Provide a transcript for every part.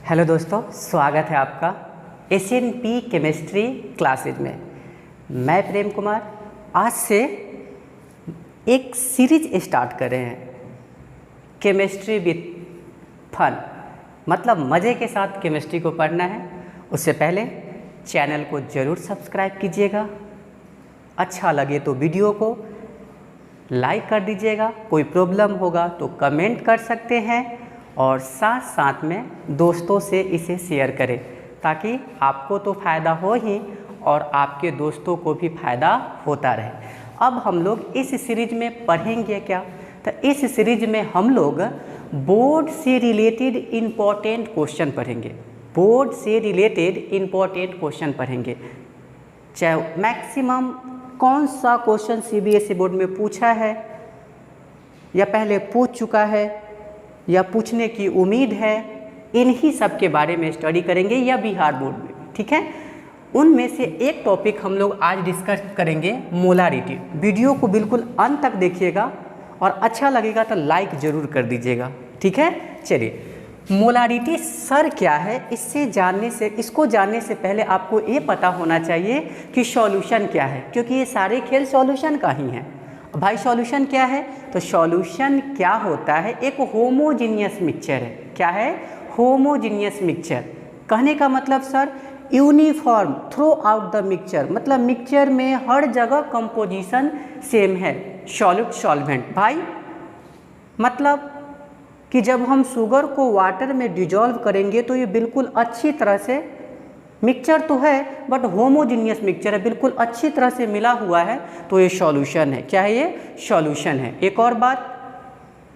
Hello दोस्तों, स्वागत है आपका एसएनपी केमिस्ट्री क्लासेज में। मैं प्रेम कुमार आज से एक सीरीज स्टार्ट कर रहे हैं, केमिस्ट्री विथ फन। मतलब मज़े के साथ केमिस्ट्री को पढ़ना है। उससे पहले चैनल को ज़रूर सब्सक्राइब कीजिएगा, अच्छा लगे तो वीडियो को लाइक कर दीजिएगा, कोई प्रॉब्लम होगा तो कमेंट कर सकते हैं और साथ साथ में दोस्तों से इसे शेयर करें ताकि आपको तो फ़ायदा हो ही और आपके दोस्तों को भी फ़ायदा होता रहे। अब हम लोग इस सीरीज में पढ़ेंगे क्या? तो इस सीरीज में हम लोग बोर्ड से रिलेटेड इम्पॉर्टेंट क्वेश्चन पढ़ेंगे। बोर्ड से रिलेटेड इम्पॉर्टेंट क्वेश्चन पढ़ेंगे। चाहे मैक्सिमम कौन सा क्वेश्चन सीबीएसई बोर्ड में पूछा है या पहले पूछ चुका है या पूछने की उम्मीद है, इन्हीं सब के बारे में स्टडी करेंगे या बिहार बोर्ड में, ठीक है। उनमें से एक टॉपिक हम लोग आज डिस्कस करेंगे, मोलारिटी। वीडियो को बिल्कुल अंत तक देखिएगा और अच्छा लगेगा तो लाइक ज़रूर कर दीजिएगा, ठीक है। चलिए, मोलारिटी सर क्या है, इसको जानने से पहले आपको ये पता होना चाहिए कि सॉल्यूशन क्या है, क्योंकि ये सारे खेल सॉल्यूशन का ही हैं। भाई सॉल्यूशन क्या है? तो सॉल्यूशन क्या होता है? एक होमोजीनियस मिक्सचर है। क्या है? Homogeneous mixture. कहने का मतलब sir uniform through out the mixture, मतलब मिक्सचर में हर जगह कंपोजिशन सेम है। सॉल्यूट सॉल्वेंट भाई मतलब कि जब हम शुगर को वाटर में डिजॉल्व करेंगे तो ये बिल्कुल अच्छी तरह से मिक्सचर तो है बट होमोजीनियस मिक्सचर है, बिल्कुल अच्छी तरह से मिला हुआ है, तो ये सॉल्यूशन है। क्या है? ये सॉल्यूशन है। एक और बात,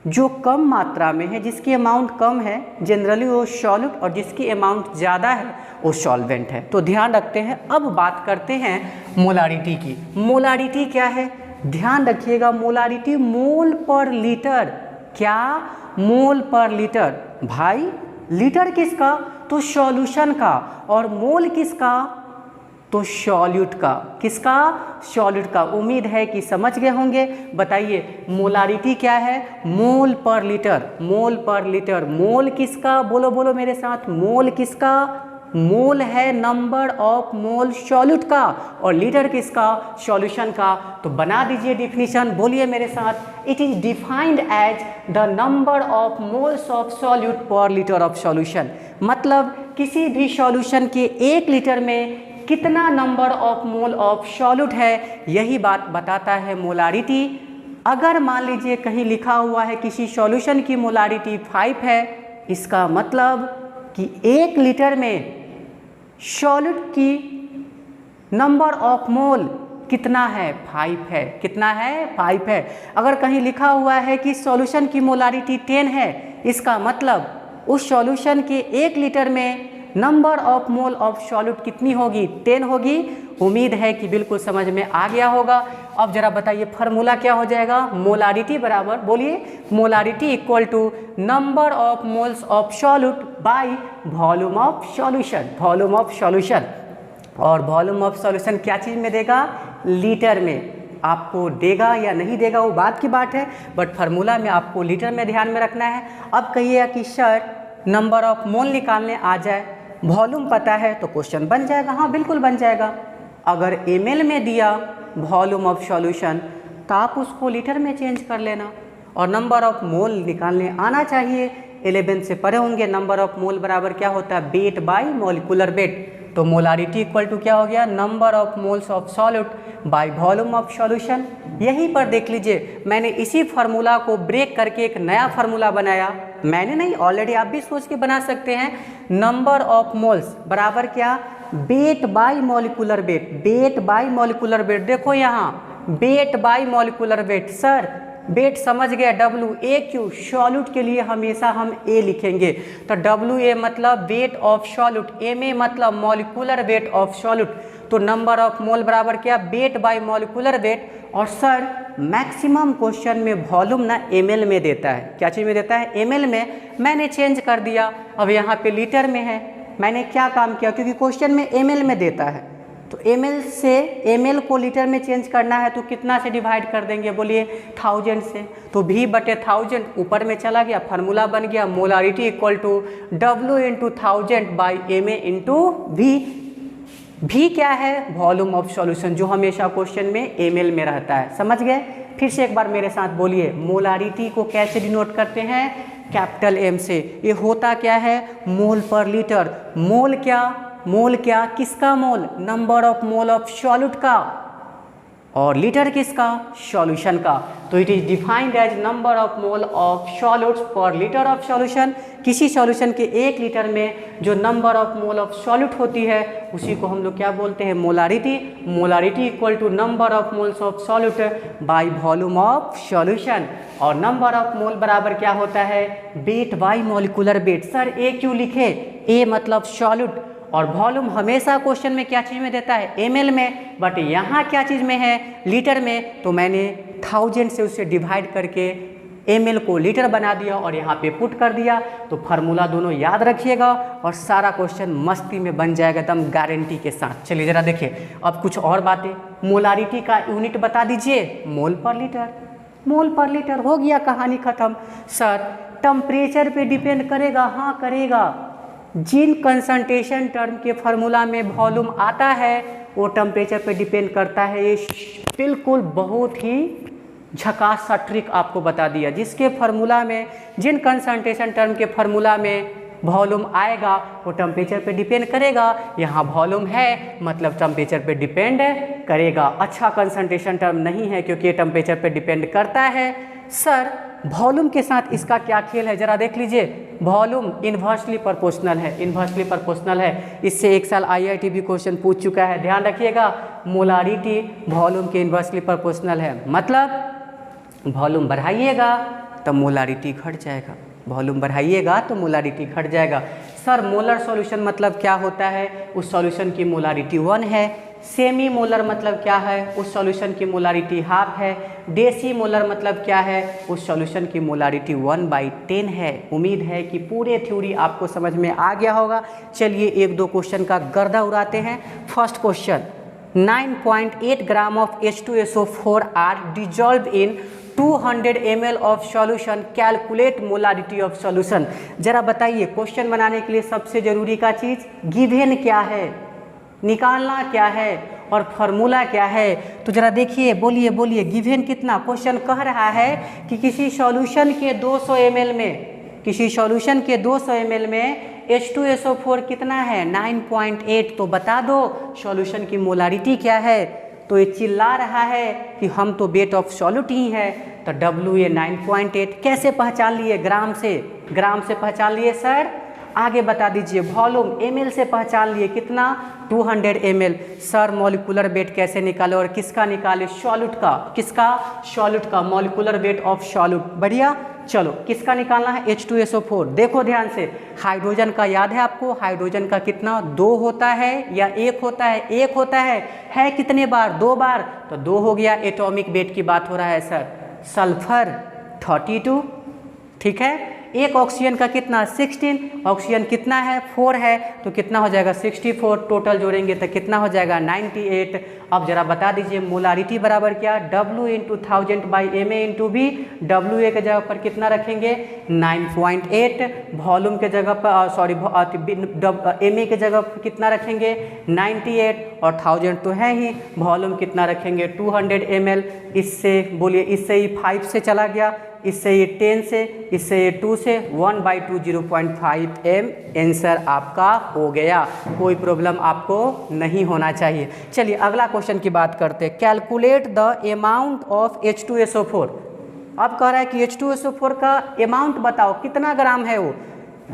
जो कम मात्रा में है, जिसकी अमाउंट कम है जनरली वो सॉल्यूट, और जिसकी अमाउंट ज़्यादा है वो सॉल्वेंट है। तो ध्यान रखते हैं। अब बात करते हैं मोलारिटी की। मोलारिटी क्या है? ध्यान रखिएगा, मोलारिटी मोल पर लीटर। क्या? मोल पर लीटर। भाई लीटर किसका? तो सॉल्यूशन का। और मोल किसका? तो सॉल्यूट का। किसका? सॉल्यूट का। उम्मीद है कि समझ गए होंगे। बताइए मोलारिटी क्या है? मोल पर लीटर। मोल पर लीटर। मोल किसका? बोलो बोलो मेरे साथ, मोल किसका? मोल है नंबर ऑफ मोल सॉल्यूट का, और लीटर किसका? सॉल्यूशन का। तो बना दीजिए डिफिनीशन, बोलिए मेरे साथ। It is defined as the number of moles of solute per litre of solution. मतलब किसी भी सॉल्यूशन के 1 लीटर में कितना number of mole of solute है, यही बात बताता है मोलारिटी। अगर मान लीजिए कहीं लिखा हुआ है किसी सॉल्यूशन की मोलारिटी 5 है, इसका मतलब कि 1 लीटर में सॉल्यूट की नंबर ऑफ मोल कितना है? 5 है। कितना है? 5 है। अगर कहीं लिखा हुआ है कि सॉल्यूशन की मोलारिटी 10 है, इसका मतलब उस सॉल्यूशन के 1 लीटर में number of mole of solute कितनी होगी? 10 होगी। उम्मीद है कि बिल्कुल समझ में आ गया होगा। अब जरा बताइए फार्मूला क्या हो जाएगा? मोलारिटी बराबर, बोलिए, molarity equal to number of moles of solute by volume of solution. Volume of solution, और वॉल्यूम ऑफ सॉल्यूशन क्या चीज़ में देगा? लीटर में। आपको देगा या नहीं देगा वो बात की बात है, बट फार्मूला में आपको लीटर में ध्यान में रखना है। अब कहिएगा कि सर नंबर ऑफ मोल निकालने आ जाए, वॉल्यूम पता है तो क्वेश्चन बन जाएगा। हाँ बिल्कुल बन जाएगा। अगर ml में दिया वॉल्यूम ऑफ सॉल्यूशन तो आप उसको लीटर में चेंज कर लेना, और नंबर ऑफ मोल निकालने आना चाहिए। 11 से पढ़े होंगे, नंबर ऑफ मोल बराबर क्या होता है? Wait by molecular wait. तो मोलारिटी इक्वल टू क्या हो गया? Number of moles of solute by volume of solution. यहीं पर देख लीजिए, मैंने इसी फार्मूला को ब्रेक करके एक नया फार्मूला बनाया। मैंने नहीं, ऑलरेडी आप भी सोच के बना सकते हैं। नंबर ऑफ मोल्स बराबर क्या? Weight by molecular weight. Weight by molecular weight, देखो यहाँ weight by molecular weight. Sir weight समझ गया, WAQ। सॉल्यूट के लिए हमेशा हम A लिखेंगे, तो WA मतलब वेट ऑफ सॉल्यूट, MA मतलब मॉलिक्यूलर वेट ऑफ सॉल्यूट। तो नंबर ऑफ मोल बराबर क्या? Weight by molecular wait. और सर मैक्सिमम क्वेश्चन में वॉल्यूम ना ml में देता है। क्या चीज़ में देता है? ml में। मैंने चेंज कर दिया, अब यहाँ पे लीटर में है। मैंने क्या काम किया? क्योंकि क्वेश्चन में ml में देता है, तो ml से ml को लीटर में चेंज करना है तो कितना से डिवाइड कर देंगे, बोलिए 1000 से। तो V/1000 ऊपर में चला गया, फार्मूला बन गया molarity equal to W into 1000 by MA into V। V क्या है, वॉल्यूम ऑफ सॉल्यूशन, जो हमेशा क्वेश्चन में ml में रहता है। समझ गए? फिर से एक बार मेरे साथ बोलिए, मोलारिटी को कैसे डिनोट करते हैं, कैपिटल M से। ये होता क्या है, मोल पर लीटर। मोल क्या, किसका mole, number of mole of solute का, और लीटर किसका, सॉल्यूशन का। तो it is defined as number of mole of solutes per litre of solution. किसी सॉल्यूशन के 1 लीटर में जो number of mole of solute होती है उसी को हम लोग क्या बोलते हैं, molarity. Molarity equal to number of moles of solute by volume of solution. और नंबर ऑफ मोल बराबर क्या होता है, weight by molecular weight. Sir A क्यों लिखे, ए मतलब सॉल्यूट, और वॉल्यूम हमेशा क्वेश्चन में क्या चीज़ में देता है, ml में, बट यहाँ क्या चीज़ में है, लीटर में। तो मैंने 1000 से उसे डिवाइड करके ml को लीटर बना दिया और यहाँ पे पुट कर दिया। तो फार्मूला दोनों याद रखिएगा और सारा क्वेश्चन मस्ती में बन जाएगा एकदम गारंटी के साथ। चलिए ज़रा देखिए अब कुछ और बातें। मोलारिटी का यूनिट बता दीजिए, मोल पर लीटर। मोल पर लीटर हो गया, कहानी खत्म। सर टेम्परेचर पे डिपेंड करेगा, हाँ करेगा। जिन कंसंट्रेशन टर्म के फार्मूला में वॉल्यूम आता है वो टेम्परेचर पे डिपेंड करता है। ये बिल्कुल बहुत ही झकास सा ट्रिक आपको बता दिया। जिसके फार्मूला में, जिन कंसंट्रेशन टर्म के फार्मूला में वॉल्यूम आएगा वो टेम्परेचर पे डिपेंड करेगा। यहाँ वॉल्यूम है मतलब टेम्परेचर पे डिपेंड करेगा। अच्छा कंसंट्रेशन टर्म नहीं है क्योंकि ये टेम्परेचर पे डिपेंड करता है। सर वॉल्यूम के साथ इसका क्या खेल है, जरा देख लीजिए। वॉल्यूम इन्वर्सली प्रोपोर्शनल है, इन्वर्सली प्रोपोर्शनल है। इससे एक साल IIT भी क्वेश्चन पूछ चुका है, ध्यान रखिएगा। मोलारिटी वॉल्यूम के इन्वर्सली प्रोपोर्शनल है, मतलब वॉल्यूम बढ़ाइएगा तो मोलारिटी घट जाएगा, वॉल्यूम बढ़ाइएगा तो मोलारिटी घट जाएगा। सर मोलर सॉल्यूशन मतलब क्या होता है, उस सॉल्यूशन की मोलारिटी 1 है। सेमी मोलर मतलब क्या है, उस सॉल्यूशन की मोलारिटी हाफ है। डेसी मोलर मतलब क्या है, उस सॉल्यूशन की मोलारिटी 1/10 है। उम्मीद है कि पूरे थ्योरी आपको समझ में आ गया होगा। चलिए 1-2 क्वेश्चन का गर्दा उड़ाते हैं। First question, 9.8 gram of H2SO4 are dissolved in 200 ml of solution, calculate molarity of solution. जरा बताइए, क्वेश्चन बनाने के लिए सबसे जरूरी का चीज़ गिवन क्या है, निकालना क्या है और फार्मूला क्या है। तो जरा देखिए, बोलिए बोलिए, गिवन कितना। क्वेश्चन कह रहा है कि किसी सॉल्यूशन के 200 ml में, किसी सॉल्यूशन के 200 ml में H2SO4 कितना है, 9.8। तो बता दो सॉल्यूशन की मोलारिटी क्या है। तो ये चिल्ला रहा है कि हम तो वेट ऑफ सॉल्यूट ही है, तो WA 9.8 कैसे पहचान लिए, ग्राम से, ग्राम से पहचान लिए सर। आगे बता दीजिए, वॉल्यूम ml से पहचान लिए, कितना 200 ml। सर मॉलिक्यूलर वेट कैसे निकाले और किसका निकाले, सॉल्यूट का, किसका, सॉल्यूट का, मॉलिक्यूलर वेट ऑफ सॉल्यूट। बढ़िया, चलो किसका निकालना है, H2SO4। देखो ध्यान से, हाइड्रोजन का याद है आपको, हाइड्रोजन का कितना, 2 होता है या 1 होता है, 1 होता है कितने बार, 2 बार, तो 2 हो गया। एटॉमिक वेट की बात हो रहा है सर, सल्फर 32, ठीक है। एक ऑक्सीजन का कितना, 16, ऑक्सीजन कितना है, 4 है, तो कितना हो जाएगा 64, टोटल जोड़ेंगे तो कितना हो जाएगा 98। अब जरा बता दीजिए मोलारिटी बराबर क्या, W into 1000 by MA into V। WA के जगह पर कितना रखेंगे 9.8, वॉल्यूम के जगह पर सॉरी MA के जगह पर कितना रखेंगे 98, और 1000 तो है ही, वॉल्यूम कितना रखेंगे 200 ml। इससे बोलिए, इससे ही 5 से चला गया, इससे ये 10 से, इससे ये 2 से, 1/2 0.5 m। आंसर आपका हो गया, कोई प्रॉब्लम आपको नहीं होना चाहिए। चलिए अगला क्वेश्चन की बात करते हैं। Calculate the amount of H2SO4। अब कह रहा है कि H2SO4 का अमाउंट बताओ, कितना ग्राम है वो,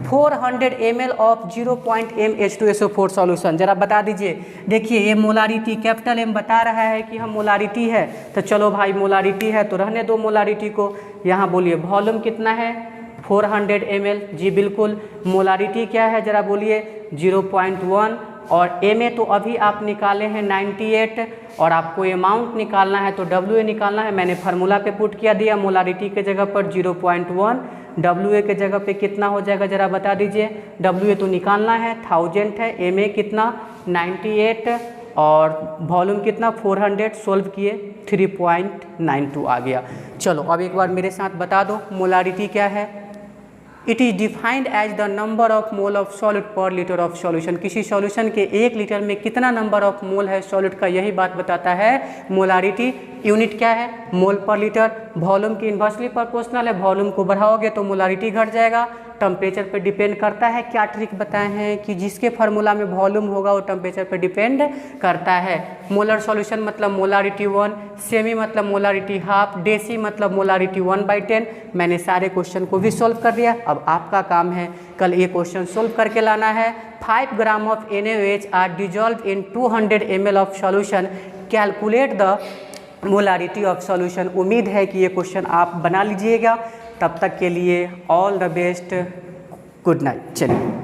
400 ml of 0.m H2SO4 solution. जरा बता दीजिए। देखिए ये मोलारिटी, कैपिटल M बता रहा है कि हम मोलारिटी है, तो चलो भाई मोलारिटी है तो रहने दो मोलारिटी को। यहाँ बोलिए वॉल्यूम कितना है 400 ml, जी बिल्कुल। मोलारिटी क्या है जरा बोलिए 0.1, और MA तो अभी आप निकाले हैं 98, और आपको अमाउंट निकालना है तो WA निकालना है। मैंने फार्मूला पे पुट किया दिया, मोलारिटी के जगह पर 0.1, WA के जगह पे कितना हो जाएगा जरा बता दीजिए। WA तो निकालना है 1000 है, MA कितना 98, और वॉल्यूम कितना 400, सोल्व किए 3.92 आ गया। चलो अब एक बार मेरे साथ बता दो मोलारिटी क्या है। It is defined as the number of mole of solid per litre of solution. किसी सॉल्यूशन के 1 लीटर में कितना नंबर ऑफ मोल है सॉलिड का, यही बात बताता है मोलारिटी। यूनिट क्या है, मोल पर लीटर। वॉल्यूम की इन्वर्सली प्रोपोर्शनल है, वॉल्यूम को बढ़ाओगे तो मोलारिटी घट जाएगा। टेम्परेचर पे डिपेंड करता है। क्या ट्रिक बताए हैं कि जिसके फार्मूला में वॉल्यूम होगा वो टेम्परेचर पे डिपेंड करता है। मोलर सॉल्यूशन मतलब मोलारिटी 1, सेमी मतलब मोलारिटी हाफ, डेसी मतलब मोलारिटी 1/10। मैंने सारे क्वेश्चन को भी सोल्व कर दिया। अब आपका काम है कल ये क्वेश्चन सोल्व करके लाना है। 5 gram of NaOH are dissolved in 200 ml of solution, calculate the molarity of solution. उम्मीद है कि ये क्वेश्चन आप बना लीजिएगा। तब तक के लिए all the best, good night. चलिए।